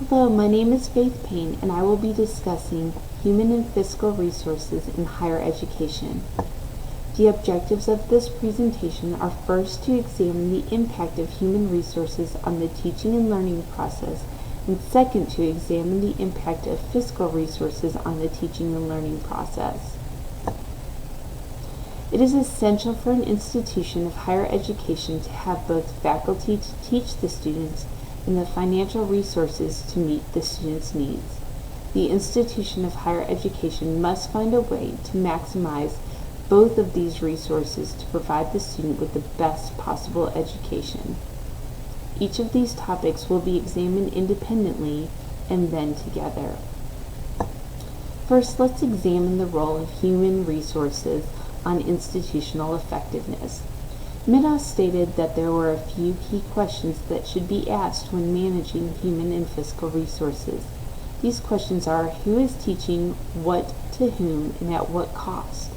Hello, my name is Faith Payne, and I will be discussing human and fiscal resources in higher education. The objectives of this presentation are first to examine the impact of human resources on the teaching and learning process, and second to examine the impact of fiscal resources on the teaching and learning process. It is essential for an institution of higher education to have both faculty to teach the students and the financial resources to meet the students' needs. The institution of higher education must find a way to maximize both of these resources to provide the student with the best possible education. Each of these topics will be examined independently and then together. First, let's examine the role of human resources on institutional effectiveness. Meadows stated that there were a few key questions that should be asked when managing human and fiscal resources. These questions are: who is teaching, what to whom, and at what cost?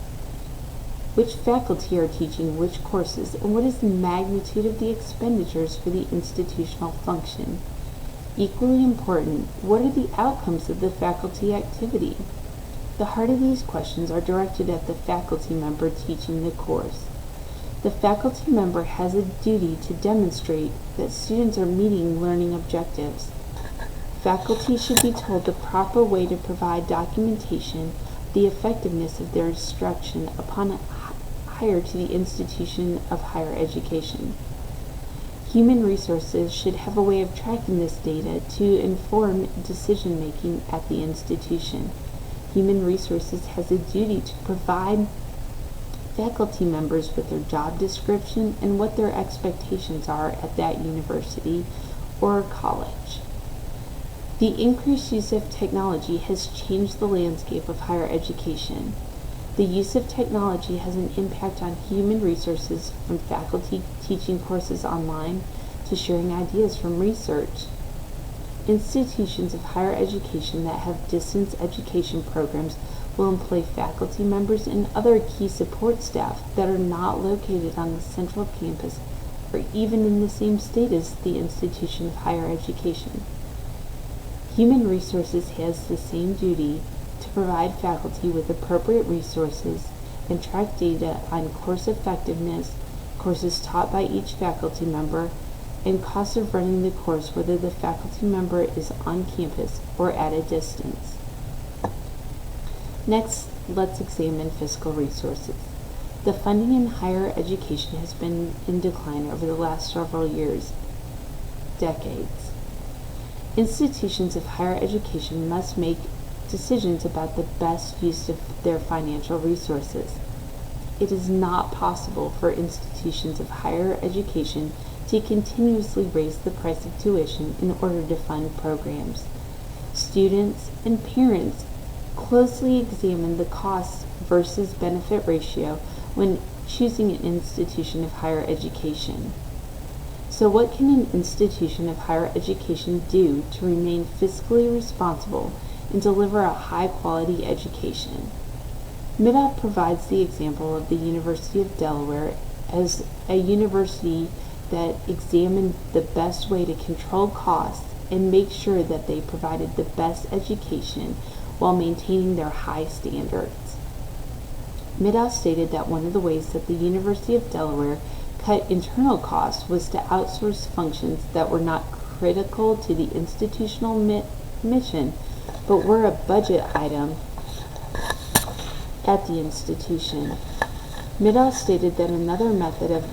Which faculty are teaching which courses, and what is the magnitude of the expenditures for the institutional function? Equally important, what are the outcomes of the faculty activity? The heart of these questions are directed at the faculty member teaching the course. The faculty member has a duty to demonstrate that students are meeting learning objectives. Faculty should be told the proper way to provide documentation of the effectiveness of their instruction upon hire to the institution of higher education. Human resources should have a way of tracking this data to inform decision-making at the institution. Human resources has a duty to provide faculty members with their job description and what their expectations are at that university or college. The increased use of technology has changed the landscape of higher education. The use of technology has an impact on human resources, from faculty teaching courses online to sharing ideas from research. Institutions of higher education that have distance education programs will employ faculty members and other key support staff that are not located on the central campus or even in the same state as the institution of higher education. Human resources has the same duty to provide faculty with appropriate resources and track data on course effectiveness, courses taught by each faculty member, and costs of running the course, whether the faculty member is on campus or at a distance. Next, let's examine fiscal resources. The funding in higher education has been in decline over the last several years, decades. Institutions of higher education must make decisions about the best use of their financial resources. It is not possible for institutions of higher education to continuously raise the price of tuition in order to fund programs. Students and parents closely examine the cost versus benefit ratio when choosing an institution of higher education. So what can an institution of higher education do to remain fiscally responsible and deliver a high-quality education? Meadows provides the example of the University of Delaware as a university that examined the best way to control costs and make sure that they provided the best education while maintaining their high standards. Meadows stated that one of the ways that the University of Delaware cut internal costs was to outsource functions that were not critical to the institutional mission, but were a budget item at the institution. Meadows stated that another method of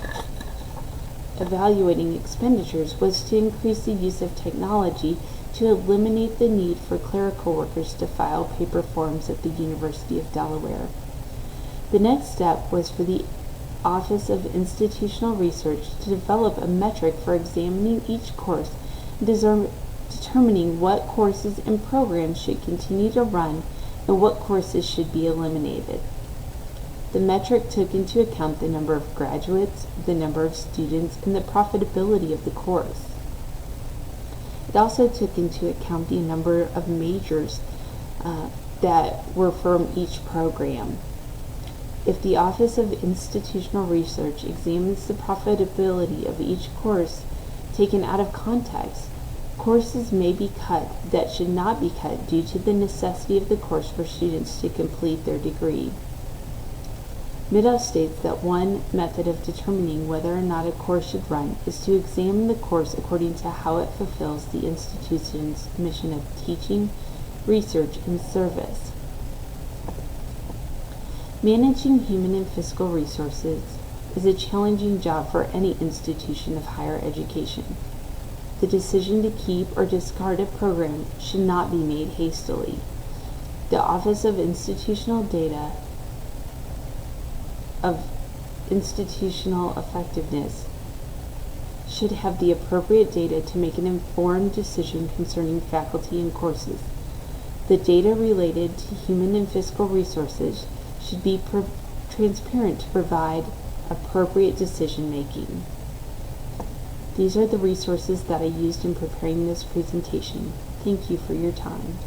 evaluating expenditures was to increase the use of technology to eliminate the need for clerical workers to file paper forms at the University of Delaware. The next step was for the Office of Institutional Research to develop a metric for examining each course and determining what courses and programs should continue to run and what courses should be eliminated. The metric took into account the number of graduates, the number of students, and the profitability of the course. It also took into account the number of majors that were from each program. If the Office of Institutional Research examines the profitability of each course taken out of context, Courses may be cut that should not be cut due to the necessity of the course for students to complete their degree. Middle states that one method of determining whether or not a course should run is to examine the course according to how it fulfills the institution's mission of teaching, research, and service. Managing human and physical resources is a challenging job for any institution of higher education. The decision to keep or discard a program should not be made hastily. The Office of Institutional Data of Institutional Effectiveness should have the appropriate data to make an informed decision concerning faculty and courses. The data related to human and physical resources should be transparent to provide appropriate decision making. These are the resources that I used in preparing this presentation. Thank you for your time.